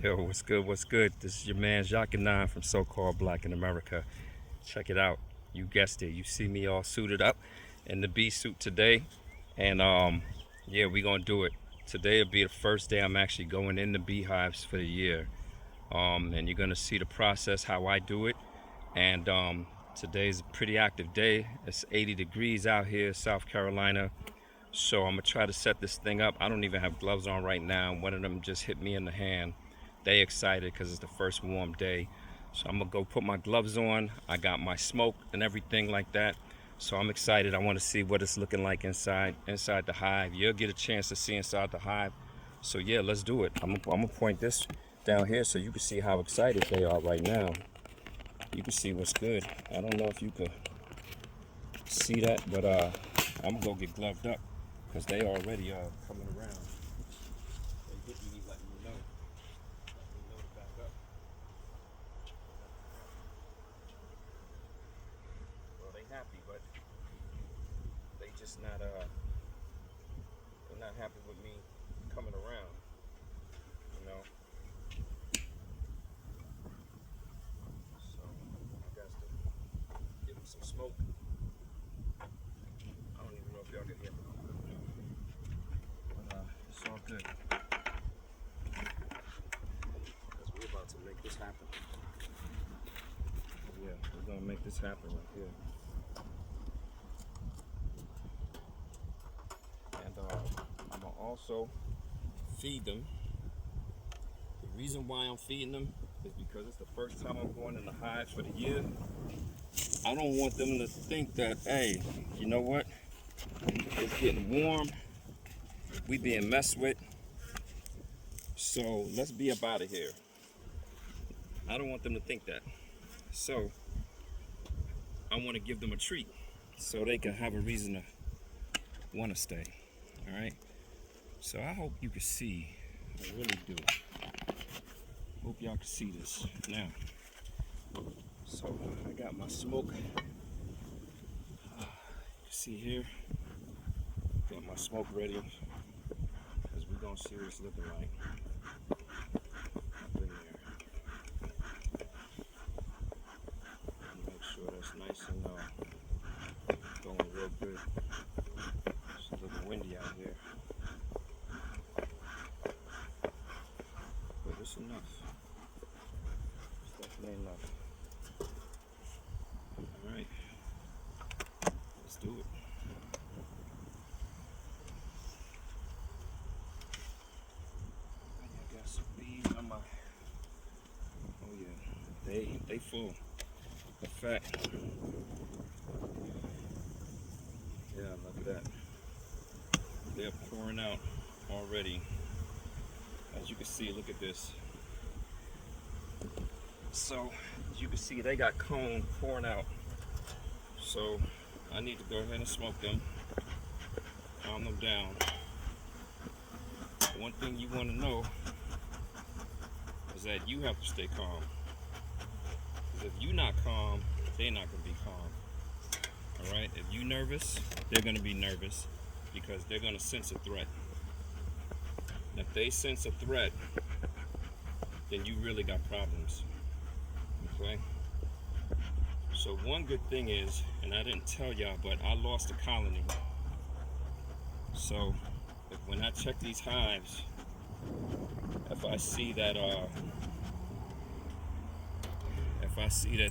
Yo, what's good? What's good? This is your man Jacques and Nine from So-Called Black in America. Check it out. You guessed it. You see me all suited up in the bee suit today. And yeah, we gonna do it. Today will be the first day I'm actually going in the beehives for the year. And you're gonna see the process, how I do it. And today's a pretty active day. It's 80 degrees out here, South Carolina. So I'm gonna try to set this thing up. I don't even have gloves on right now. One of them just hit me in the hand. They excited because it's the first warm day. So I'm gonna go put my gloves on. I got my smoke and everything like that. So I'm excited. I want to see what it's looking like inside the hive. You'll get a chance to see inside the hive. So yeah, let's do it. I'm gonna point this down here so you can see how excited they are right now. You can see what's good. I don't know if you could see that, but I'm gonna go get gloved up because they already coming around. They hit me, letting me know. Let me know to back up. Well, they happy, but they just not they're not happy with me coming around. You know. So I got to give them some smoke. I don't even know if y'all can hear me. But it's all good. Because we're about to make this happen. Yeah, we're gonna make this happen right here. And I'm gonna also feed them. The reason why I'm feeding them is because it's the first time I'm going in the hives for the year. I don't want them to think that, hey, you know what? It's getting warm. We being messed with. So let's be up out of here. I don't want them to think that. So I want to give them a treat so they can have a reason to want to stay. All right. So I hope you can see. I really do. Hope y'all can see this now. So I got my smoke. You can see here. Got my smoke ready because we're gonna see what it's looking like up in there. Make sure that's nice and going real good. It's a little windy out here, but it's enough. It's definitely enough. All right, let's do it. I got some bees on my. Oh yeah, they full. The fact. Yeah, look at that. They're pouring out already. As you can see, look at this. So, as you can see, they got cone pouring out. So, I need to go ahead and smoke them, calm them down. One thing you want to know is that you have to stay calm. Because if you're not calm, they're not going to be calm. Alright? If you're nervous, they're going to be nervous because they're going to sense a threat. If they sense a threat, then you really got problems. Okay? So one good thing is, and I didn't tell y'all, but I lost a colony. So when I check these hives, if I see that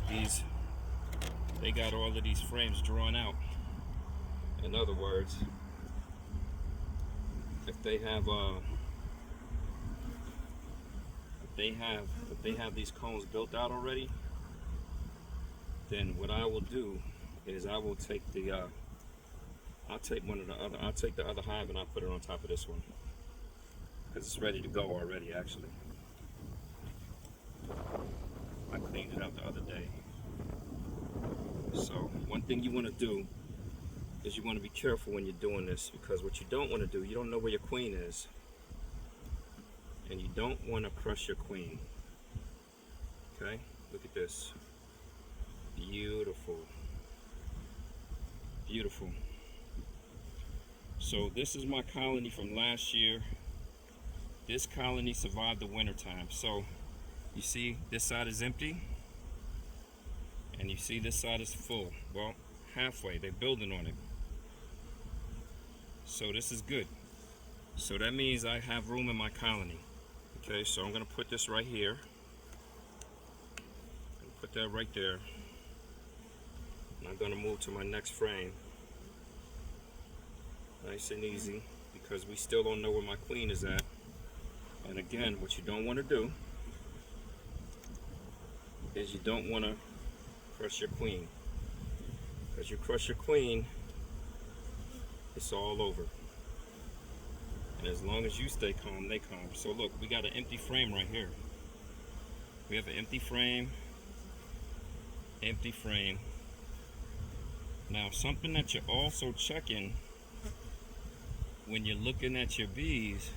these, they got all of these frames drawn out. In other words, if they have these cones built out already, then what I will do is I will take the I'll take the other hive and I'll put it on top of this one because it's ready to go already. Actually, I cleaned it up the other day. So one thing you want to do is you want to be careful when you're doing this, because what you don't want to do, you don't know where your queen is, and you don't want to crush your queen. Okay, look at this. Beautiful. Beautiful. So this is my colony from last year. this colony survived the winter time. So you see this side is empty and you see this side is full. Well, halfway, they're building on it. So this is good. So that means I have room in my colony. Okay, so I'm gonna put this right here. Put that right there. And I'm gonna move to my next frame. Nice and easy, because we still don't know where my queen is at. And again, what you don't want to do is you don't want to crush your queen. Because you crush your queen, it's all over. And as long as you stay calm, they calm. So look, we got an empty frame right here. We have an empty frame. Empty frame. Now, something that you're also checking when you're looking at your bees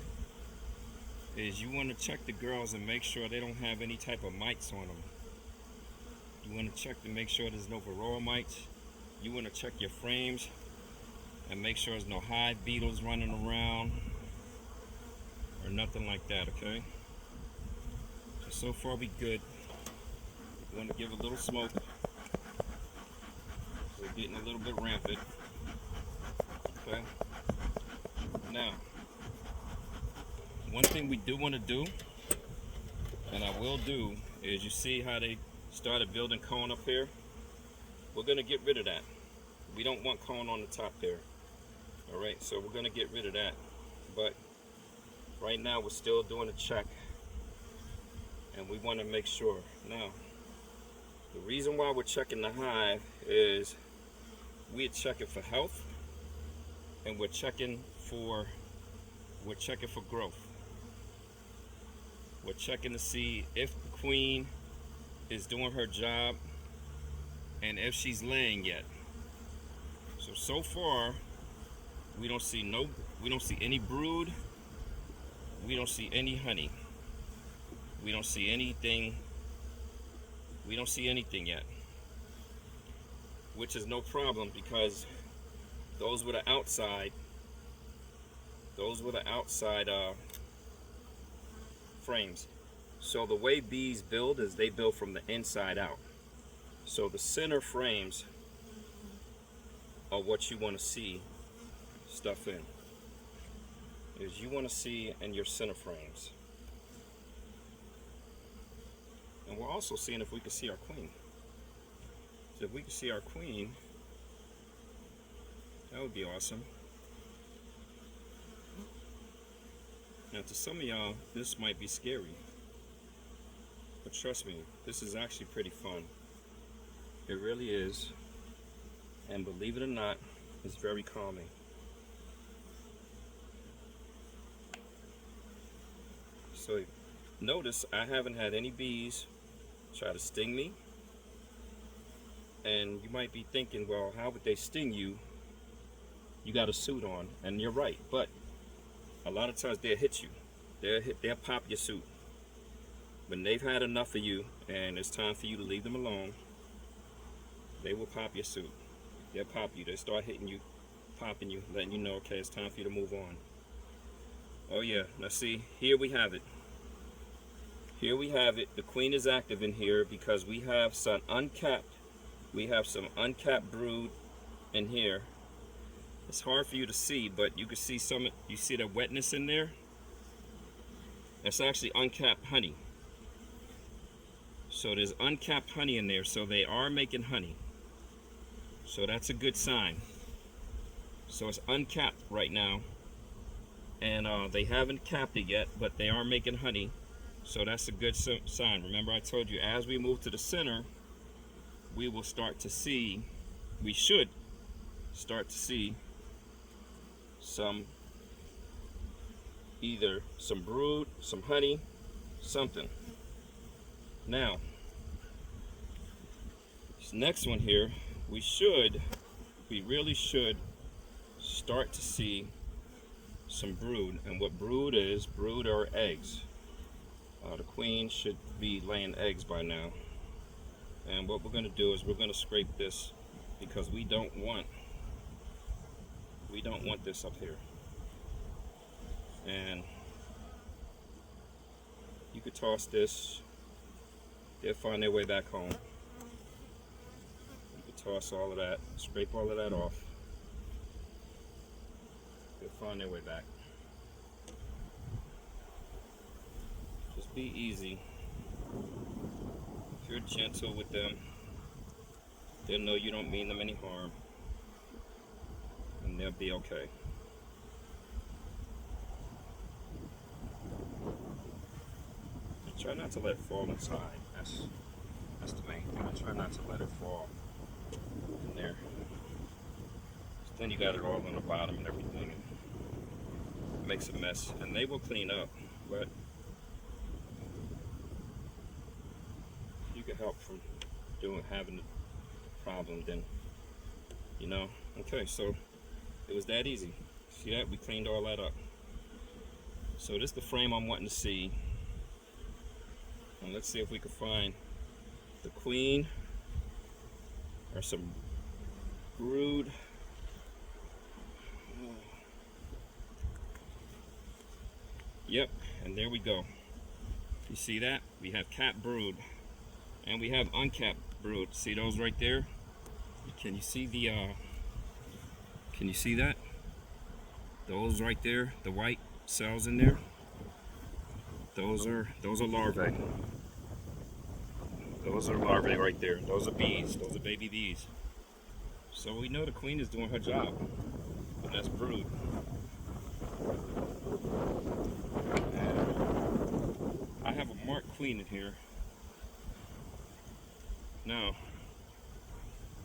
is you want to check the girls and make sure they don't have any type of mites on them. You want to check to make sure there's no varroa mites. You want to check your frames and make sure there's no hive beetles running around or nothing like that, okay? So far we good. We want to give a little smoke. We're getting a little bit rampant. Okay. Now, one thing we do want to do, and I will do, is you see how they started building cone up here? We're going to get rid of that. We don't want cone on the top there. Alright, so we're going to get rid of that. But right now we're still doing a check. And we want to make sure. Now, the reason why we're checking the hive is we're checking for health and we're checking for growth. We're checking to see if the queen is doing her job and if she's laying yet. So far we don't see any brood, we don't see any honey, we don't see anything yet, which is no problem, because those were the outside frames. So the way bees build is they build from the inside out. So the center frames are what you want to see stuff in. Is you want to see in your center frames. And we're also seeing if we can see our queen. So if we can see our queen, that would be awesome. Now to some of y'all, this might be scary. But trust me, this is actually pretty fun. It really is. And believe it or not, it's very calming. So notice I haven't had any bees try to sting me. And you might be thinking, well, how would they sting you? You got a suit on, and you're right, but a lot of times they'll hit you. They'll pop your suit. When they've had enough of you and it's time for you to leave them alone, they will pop your suit. They'll pop you. They start hitting you, popping you, letting you know, okay, it's time for you to move on. Oh yeah, now see, here we have it. Here we have it. The queen is active in here because we have some uncapped brood in here. It's hard for you to see, but you can see some. You see the wetness in there? That's actually uncapped honey. So there's uncapped honey in there, so they are making honey. So that's a good sign. So it's uncapped right now, and they haven't capped it yet, but they are making honey. So that's a good sign. Remember, I told you as we move to the center, we will start to see. We should start to see either some brood, some honey, something. Now, this next one here, we really should start to see some brood. And what brood are eggs. The queen should be laying eggs by now. And what we're going to do is we're going to scrape this because we don't want this up here. And could toss this. They'll find their way back home. You could toss all of that, scrape all of that off. They'll find their way back. Just be easy. If you're gentle with them, they'll know you don't mean them any harm, and they'll be okay. Try not to let it fall inside. That's the main thing. I try not to let it fall in there. Then you got it all on the bottom and everything. It makes a mess, and they will clean up, but you can help from having the problem. Then you know. Okay, so it was that easy. See that? We cleaned all that up. So this is the frame I'm wanting to see. And let's see if we can find the queen or some brood. Yep, and there we go. You see that? We have capped brood and we have uncapped brood. See those right there? Can you see the can you see that? Those right there, the white cells in there? Those are larvae. Those are larvae right there. Those are bees. Those are baby bees. So we know the queen is doing her job. And that's brood. And I have a marked queen in here. Now,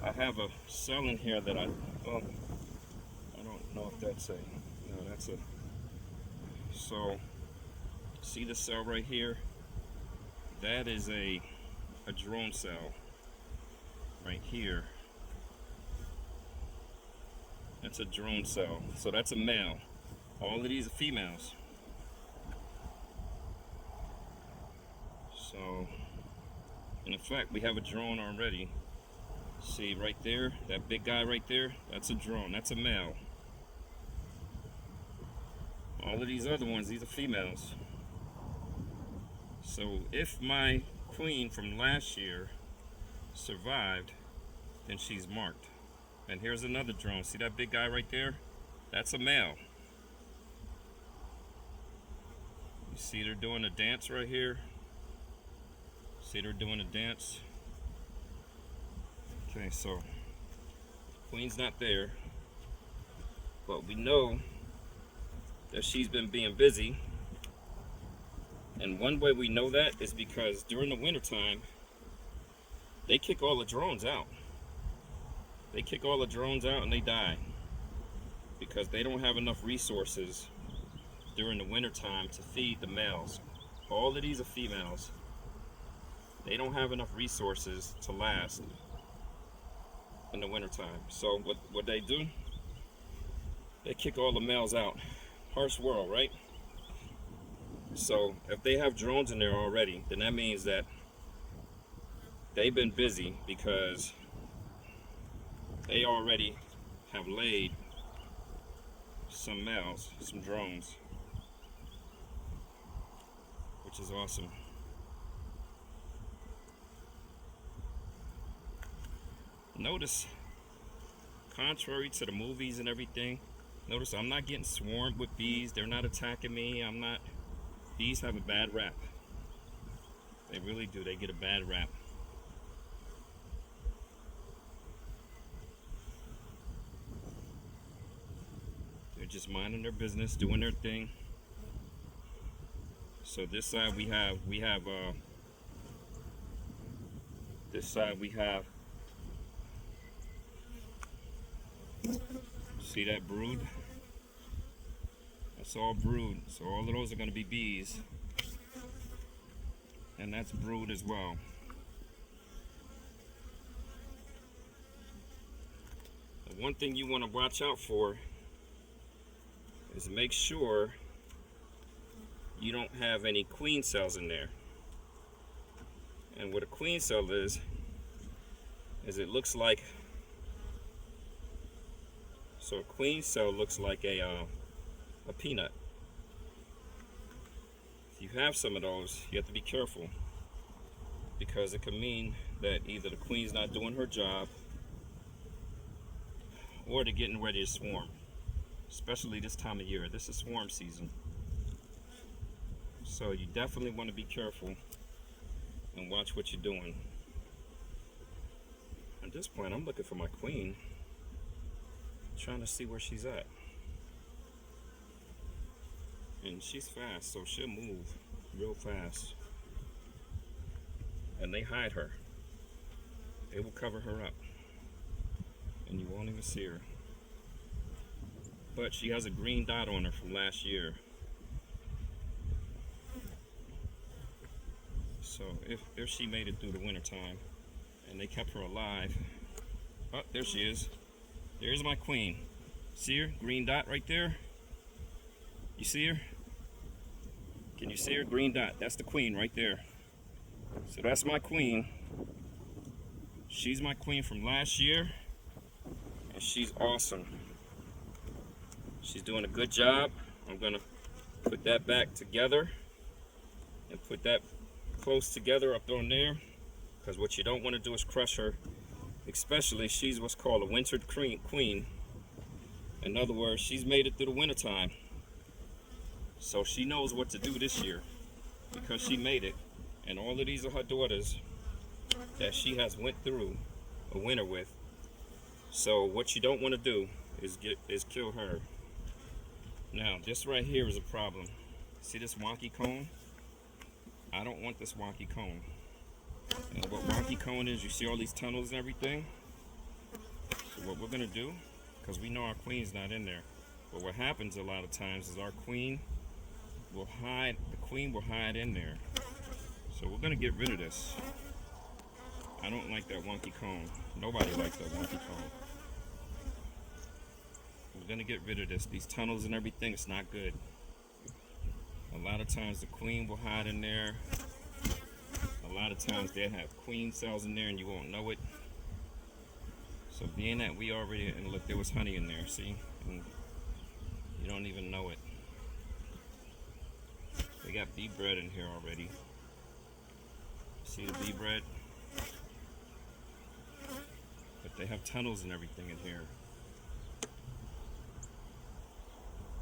I have a cell in here that I don't know if that's so see the cell right here? That is a drone cell right here. That's a drone cell. So that's a male. All of these are females. So, in effect, we have a drone already. See right there, that big guy right there? That's a drone. That's a male. All of these other ones, these are females. So if my queen from last year survived, then she's marked. And here's another drone. See that big guy right there? That's a male. You see they're doing a dance right here? See they're doing a dance? Okay, so queen's not there, but we know that she's been being busy. And one way we know that is because during the wintertime, they kick all the drones out. They kick all the drones out and they die because they don't have enough resources during the wintertime to feed the males. All of these are females. They don't have enough resources to last in the wintertime. So what they do, they kick all the males out. Harsh world, right? So if they have drones in there already, then that means that they've been busy because they already have laid some males, some drones, which is awesome. Notice, contrary to the movies and everything, notice I'm not getting swarmed with bees. They're not attacking me. Bees have a bad rap. They really do. They get a bad rap. They're just minding their business, doing their thing. So this side this side we have, see that brood? That's all brood. So all of those are going to be bees. And that's brood as well. The one thing you want to watch out for is make sure you don't have any queen cells in there. And what a queen cell is it looks like, so a queen cell looks like a peanut. if you have some of those, you have to be careful, because it can mean that either the queen's not doing her job or they're getting ready to swarm, especially this time of year. This is swarm season. So you definitely want to be careful and watch what you're doing. At this point, I'm looking for my queen, trying to see where she's at. And she's fast, so she'll move real fast. And they hide her. They will cover her up, and you won't even see her. But she has a green dot on her from last year. So if she made it through the winter time and they kept her alive. Oh, there she is. There's my queen. See her? Green dot right there. You see her? Can you see her? Green dot. That's the queen right there. So that's my queen. She's my queen from last year, and she's awesome. She's doing a good job. I'm gonna put that back together and put that close together up on there, because what you don't want to do is crush her, especially she's what's called a wintered queen. In other words, she's made it through the winter time, so she knows what to do this year because she made it. And all of these are her daughters that she has went through a winter with. So what you don't want to do is kill her. Now this right here is a problem. See this wonky cone? I don't want this wonky cone. And what wonky cone is, you see all these tunnels and everything? So what we're gonna do, because we know our queen's not in there, but what happens a lot of times is our queen will hide, in there. So we're gonna get rid of this. I don't like that wonky cone. Nobody likes that wonky cone. We're gonna get rid of this. These tunnels and everything, it's not good. A lot of times the queen will hide in there. A lot of times they'll have queen cells in there and you won't know it. So being that we already, and look, there was honey in there, see? And you don't even know it. They got bee bread in here already. See the bee bread? But they have tunnels and everything in here.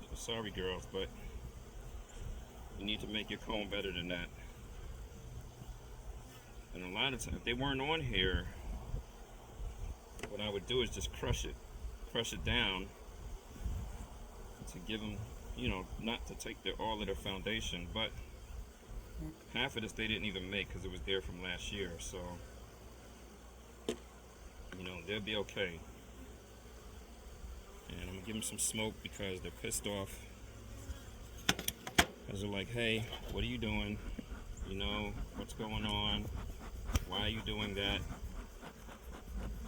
So sorry girls, but you need to make your comb better than that. And a lot of times, if they weren't on here, what I would do is just crush it down to give them, you know, not to take all of their foundation, but half of this they didn't even make because it was there from last year. So, you know, they'll be okay. And I'm gonna give them some smoke because they're pissed off. Because they're like, hey, what are you doing? You know, what's going on? Why are you doing that?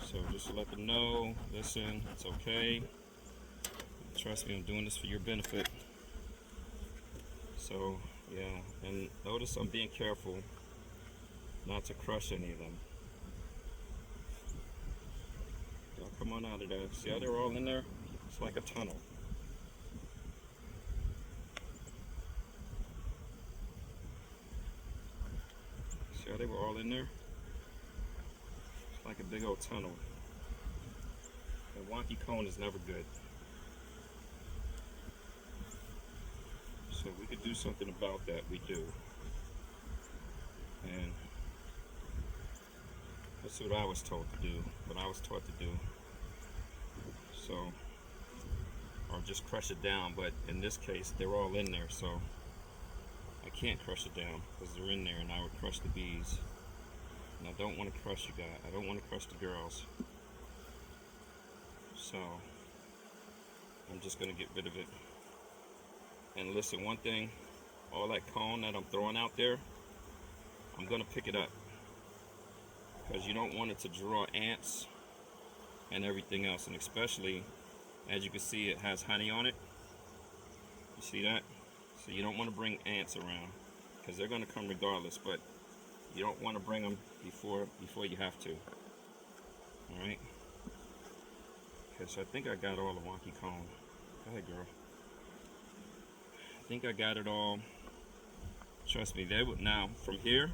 So just let them know, listen, it's okay. Trust me, I'm doing this for your benefit. So, yeah, and notice I'm being careful not to crush any of them. Y'all come on out of there. See how they're all in there? It's like a tunnel. See how they were all in there? It's like a big old tunnel. A wonky cone is never good. So we could do something about that, we do. And that's what I was told to do, what I was taught to do. So, or just crush it down, but in this case, they're all in there, so I can't crush it down because they're in there and I would crush the bees. And I don't want to crush you guys, I don't want to crush the girls. So, I'm just going to get rid of it. And listen, one thing, all that cone that I'm throwing out there, I'm going to pick it up. Because you don't want it to draw ants and everything else. And especially, as you can see, it has honey on it. You see that? So you don't want to bring ants around. Because they're going to come regardless. But you don't want to bring them before you have to. Alright? Okay, so I think I got all the wonky cone. Go ahead, girl. I think I got it all. Trust me, they will. Now from here,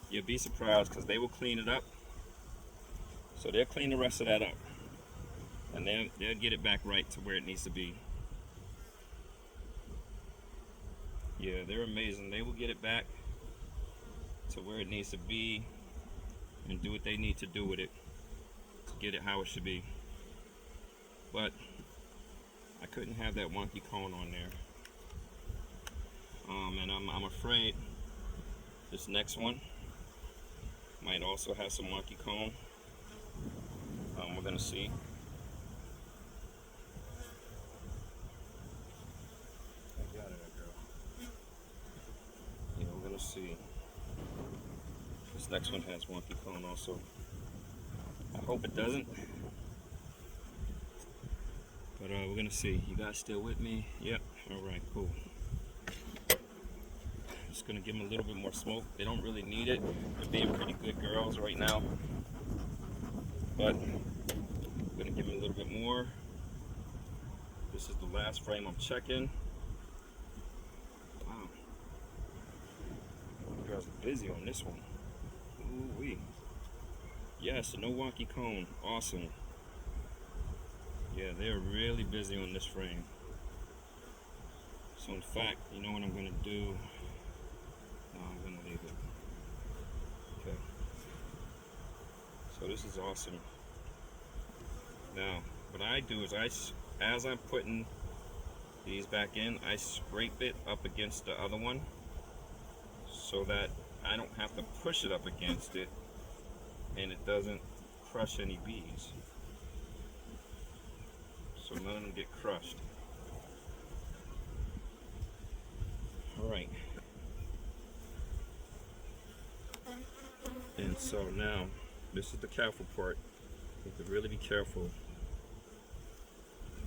you'll be surprised because they will clean it up. So they'll clean the rest of that up, and they'll get it back right to where it needs to be. Yeah, they're amazing. They will get it back to where it needs to be and do what they need to do with it to get it how it should be. But I couldn't have that wonky cone on there. And I'm afraid this next one might also have some wonky cone. We're gonna see. I got it, girl. Yeah, we're gonna see. This next one has wonky cone also. I hope it doesn't. But we're gonna see. You guys still with me? Yep. Alright, cool. Just gonna give them a little bit more smoke. They don't really need it. They're being pretty good girls right now. But I'm gonna give them a little bit more. This is the last frame I'm checking. Wow. You guys are busy on this one. Ooh-wee. Yes, no wonky cone. Awesome. Yeah, they're really busy on this frame. So in fact, you know what I'm gonna do? No, I'm gonna leave it. Okay. So this is awesome. Now, what I do is as I'm putting these back in, I scrape it up against the other one so that I don't have to push it up against it and it doesn't crush any bees. So none of them get crushed. Alright. And so now, this is the careful part. You have to really be careful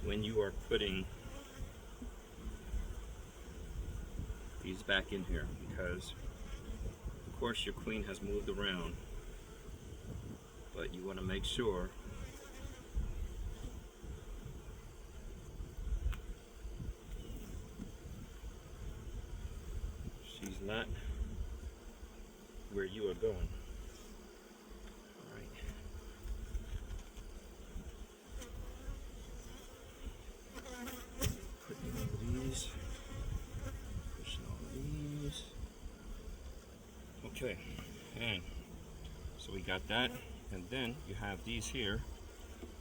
when you are putting these back in here, because of course your queen has moved around, but you want to make sure she's not where you are going. Okay, and so we got that, and then you have these here,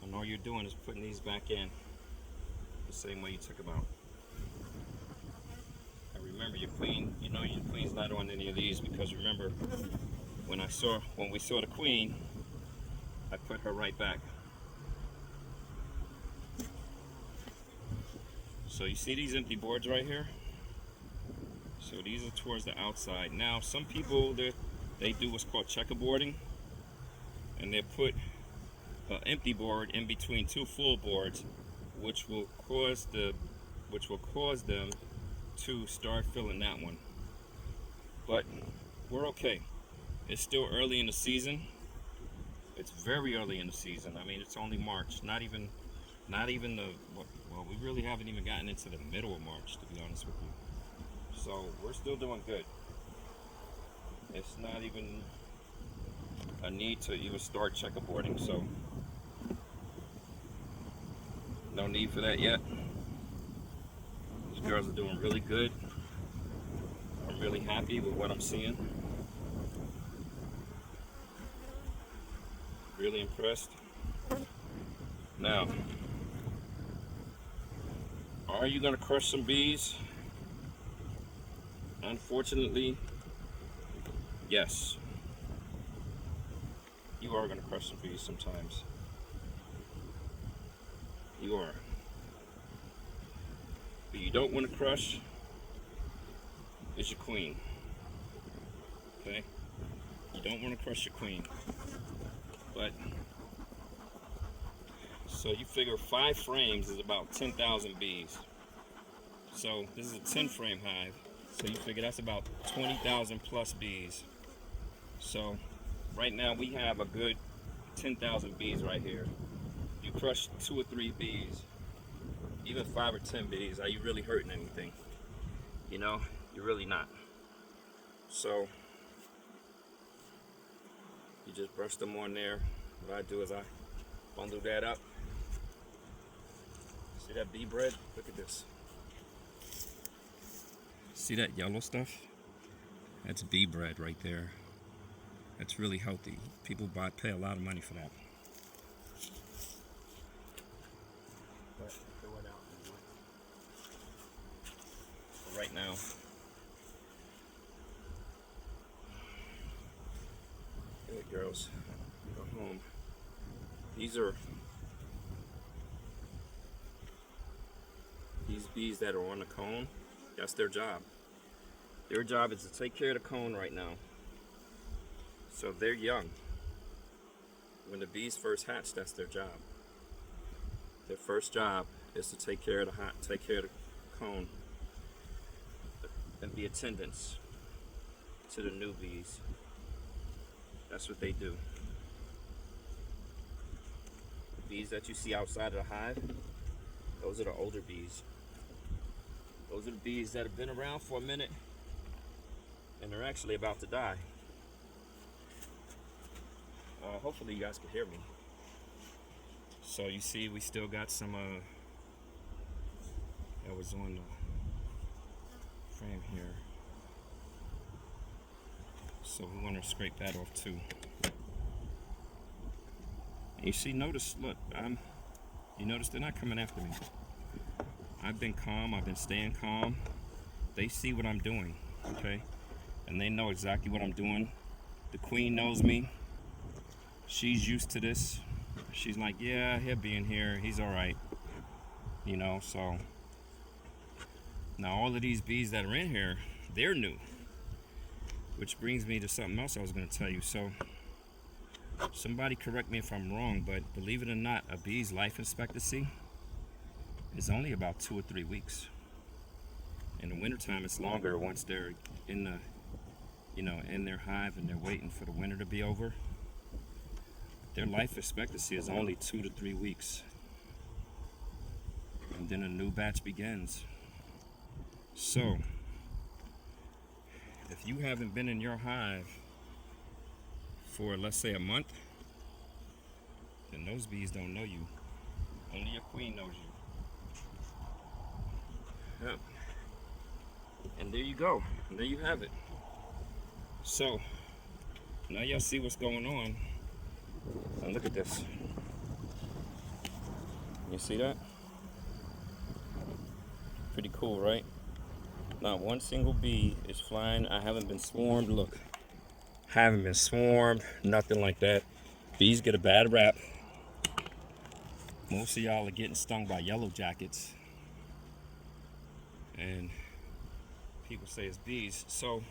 and all you're doing is putting these back in the same way you took them out. And remember, your queen, you know your queen's not on any of these, because remember when we saw the queen, I put her right back. So you see these empty boards right here? So these are towards the outside. Now some people, they do what's called checkerboarding, and they put an empty board in between two full boards, which will cause them to start filling that one. But we're okay. It's still early in the season. It's very early in the season. I mean, it's only March. Not even well, we really haven't even gotten into the middle of March, to be honest with you. So we're still doing good. It's not even a need to even start checkerboarding, so no need for that yet. These girls are doing really good. I'm really happy with what I'm seeing. Really impressed. Now, are you gonna crush some bees? Unfortunately, yes. You are going to crush some bees sometimes. You are. But you don't want to crush is your queen. Okay? You don't want to crush your queen. But, so you figure 5 frames is about 10,000 bees. So this is a 10 frame hive. So you figure that's about 20,000 plus bees. So right now we have a good 10,000 bees right here. You crush 2 or 3 bees, even 5 or 10 bees, are you really hurting anything? You know, you're really not. So you just brush them on there. What I do is I bundle that up. See that bee bread? Look at this. See that yellow stuff? That's bee bread right there. That's really healthy. People pay a lot of money for that. But throw it out for right now. Hey girls, go home. These bees that are on the cone. That's their job. Their job is to take care of the cone right now. So they're young. When the bees first hatch, that's their job. Their first job is to take care of the cone, and be attendants to the new bees. That's what they do. The bees that you see outside of the hive, those are the older bees. Those are the bees that have been around for a minute and they're actually about to die. Hopefully you guys can hear me. So you see we still got some that was on the frame here. So we want to scrape that off too. And you see, notice, look, you notice they're not coming after me. I've been calm, I've been staying calm. They see what I'm doing, okay? And they know exactly what I'm doing. The queen knows me. She's used to this. She's like, yeah, he'll be in here, he's all right. You know, so. Now all of these bees that are in here, they're new. Which brings me to something else I was gonna tell you. So, somebody correct me if I'm wrong, but believe it or not, a bee's life expectancy is only about 2 or 3 weeks. In the wintertime, it's longer once they're in their hive and they're waiting for the winter to be over. Their life expectancy is only 2 to 3 weeks. And then a new batch begins. So, if you haven't been in your hive for, let's say, a month, then those bees don't know you. Only your queen knows you. Yep. And there you go. And there you have it. So, now y'all see what's going on. And look at this. You see that? Pretty cool, right? Not one single bee is flying. I haven't been swarmed. Look. Haven't been swarmed. Nothing like that. Bees get a bad rap. Most of y'all are getting stung by yellow jackets. And people say it's bees. So,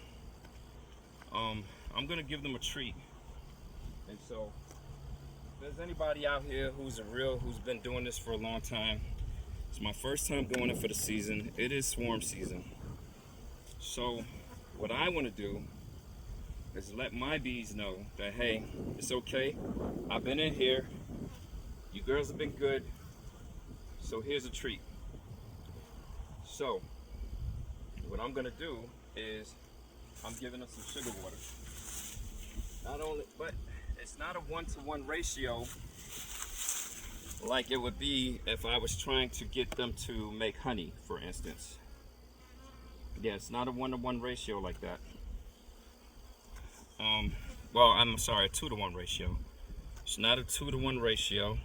I'm going to give them a treat. And so, if there's anybody out here who's been doing this for a long time, it's my first time doing it for the season. It is swarm season. So, what I want to do is let my bees know that, hey, it's okay. I've been in here. You girls have been good. So, here's a treat. So, what I'm going to do is I'm giving them some sugar water. But it's not a 1-to-1 ratio like it would be if I was trying to get them to make honey, for instance. Yeah, it's not a 1-to-1 ratio like that. Well, I'm sorry, a 2-to-1 ratio. It's not a 2-to-1 ratio.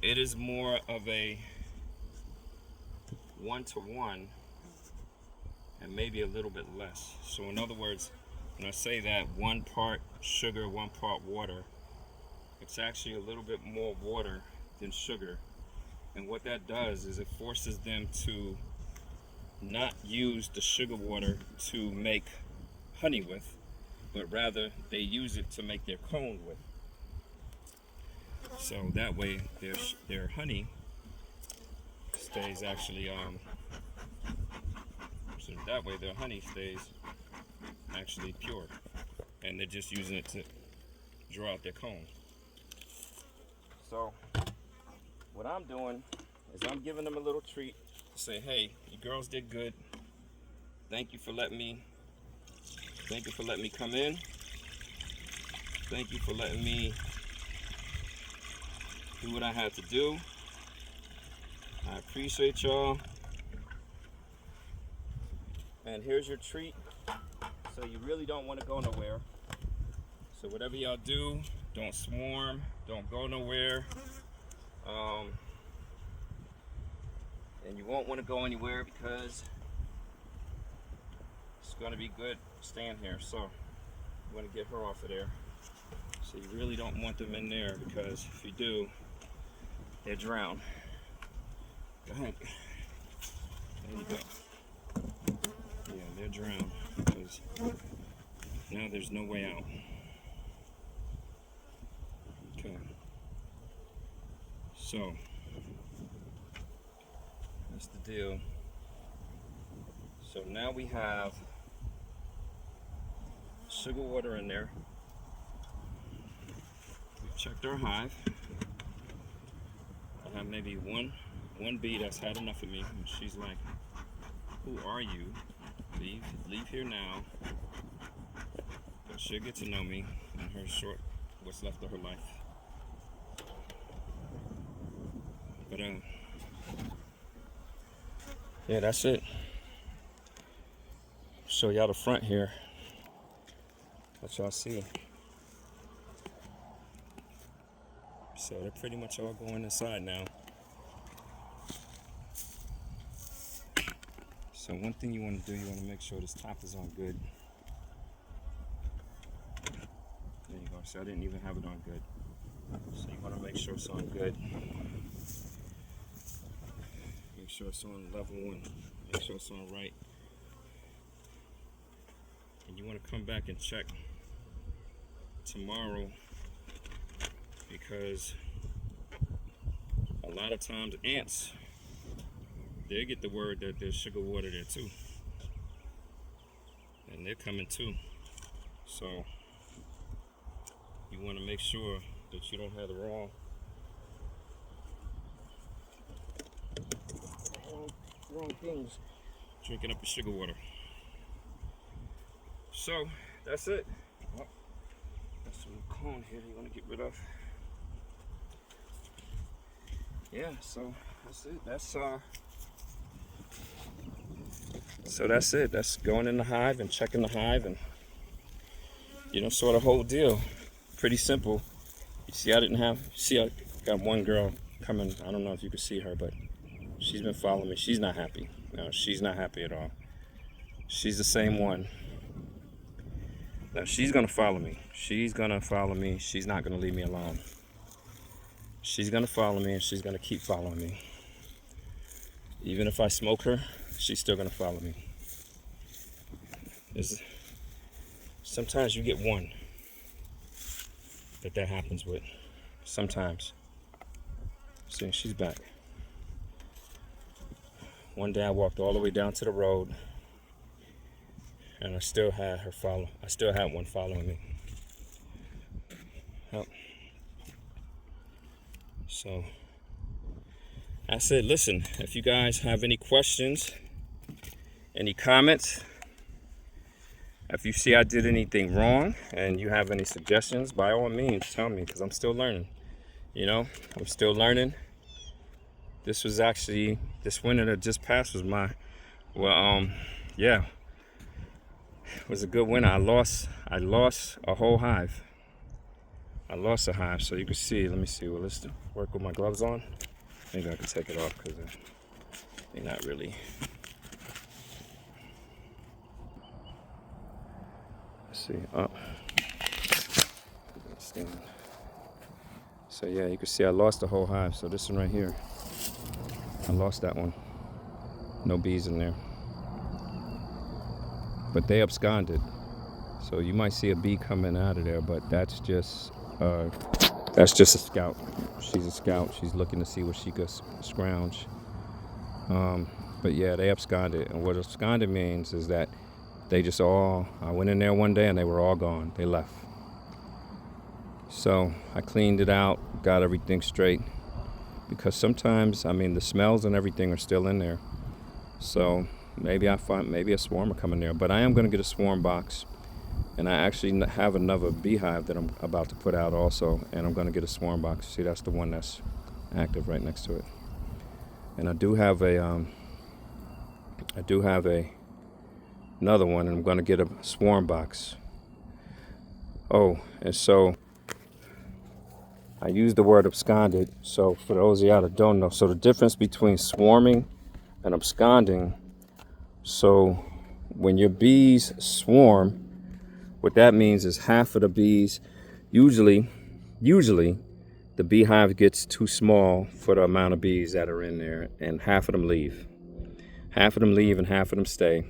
It is more of a 1-to-1 and maybe a little bit less. So in other words, when I say that 1 part sugar, 1 part water, it's actually a little bit more water than sugar. And what that does is it forces them to not use the sugar water to make honey with, but rather they use it to make their comb with. So that way their honey stays actually so that way their honey stays actually pure, and they're just using it to draw out their comb. So what I'm doing is I'm giving them a little treat to say, hey, you girls did good. Thank you for letting me Thank you for letting me come in. Thank you for letting me do what I had to do. I appreciate y'all. And here's your treat. So you really don't want to go nowhere. So whatever y'all do, don't swarm, don't go nowhere. And you won't want to go anywhere because it's going to be good staying here. So you want to get her off of there. So you really don't want them in there because if you do, they'll drown. Go ahead. There you go. Yeah, they'll drown because now there's no way out. Okay. So that's the deal. So now we have sugar water in there. We've checked our hive. I have maybe one bee that's had enough of me, and she's like, "Who are you? Leave here now." But she'll get to know me in her short, what's left of her life. But yeah, that's it. Show y'all the front here. Let y'all see. So they're pretty much all going inside now. So one thing you want to do, you want to make sure this top is on good. There you go. So I didn't even have it on good. So you want to make sure it's on good. Make sure it's on level 1. Make sure it's on right. And you want to come back and check tomorrow because a lot of times ants, they get the word that there's sugar water there too. And they're coming too. So you want to make sure that you don't have the wrong things drinking up your sugar water. So that's it. Oh, got some cone here you want to get rid of. Yeah, so that's it. So that's it. That's going in the hive and checking the hive and sort of whole deal. Pretty simple. You see, I got one girl coming. I don't know if you can see her, but she's been following me. She's not happy. No, she's not happy at all. She's the same one. Now she's gonna follow me. She's gonna follow me. She's not gonna leave me alone. She's gonna follow me and she's gonna keep following me. Even if I smoke her, she's still gonna follow me. Sometimes you get one that happens with. Sometimes. See, she's back. One day I walked all the way down to the road and I still had one following me. Yep. So that's it. Listen, if you guys have any questions, any comments, if you see I did anything wrong and you have any suggestions, by all means tell me, because I'm still learning. I'm still learning. This winter that just passed was it was a good winter. I lost a whole hive. I lost a hive, so you can see. Let me see. Well, let's work with my gloves on. Maybe I can take it off because they're not really. Let's see. Up. So yeah, you can see I lost the whole hive. So this one right here, I lost that one. No bees in there. But they absconded. So you might see a bee coming out of there, but that's just a scout. She's a scout. She's looking to see what she could scrounge. But yeah, they absconded. And what absconded means is that I went in there one day and they were all gone. They left. So I cleaned it out, got everything straight. Because sometimes, the smells and everything are still in there. So maybe a swarm will come in there. But I am going to get a swarm box And I actually have another beehive that I'm about to put out also, and I'm gonna get a swarm box. See, that's the one that's active right next to it. And I do have another one, and I'm gonna get a swarm box. Oh, and so I use the word absconded. So for those of y'all that don't know, so the difference between swarming and absconding. So when your bees swarm, what that means is half of the bees, usually the beehive gets too small for the amount of bees that are in there, and half of them leave. Half of them leave and half of them stay.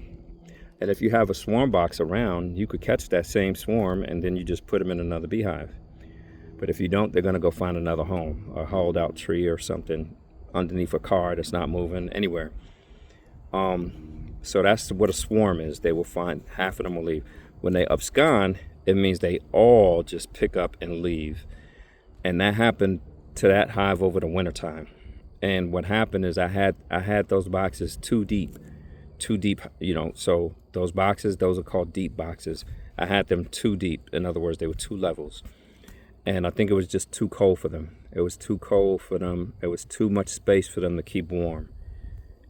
And if you have a swarm box around, you could catch that same swarm and then you just put them in another beehive. But if you don't, they're gonna go find another home, a hauled out tree or something underneath a car that's not moving anywhere. So that's what a swarm is. They will find, half of them will leave. When they abscond, it means they all just pick up and leave. And that happened to that hive over the winter time. And what happened is I had those boxes too deep, you know, so those boxes, those are called deep boxes. I had them too deep. In other words, they were 2 levels. And I think it was just too cold for them. It was too cold for them. It was too much space for them to keep warm.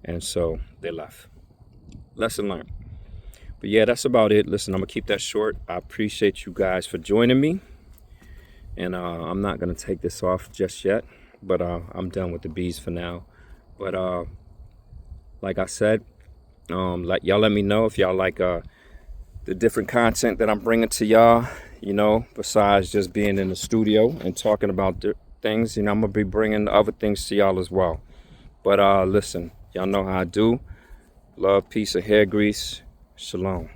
And so they left. Lesson learned. But yeah, that's about it. Listen, I'm gonna keep that short. I appreciate you guys for joining me. And I'm not gonna take this off just yet, but I'm done with the bees for now. But like I said, y'all let me know if y'all like the different content that I'm bringing to y'all, you know, besides just being in the studio and talking about things. You know, I'm gonna be bringing other things to y'all as well. But listen, y'all know how I do. Love, peace, and hair grease. Shalom.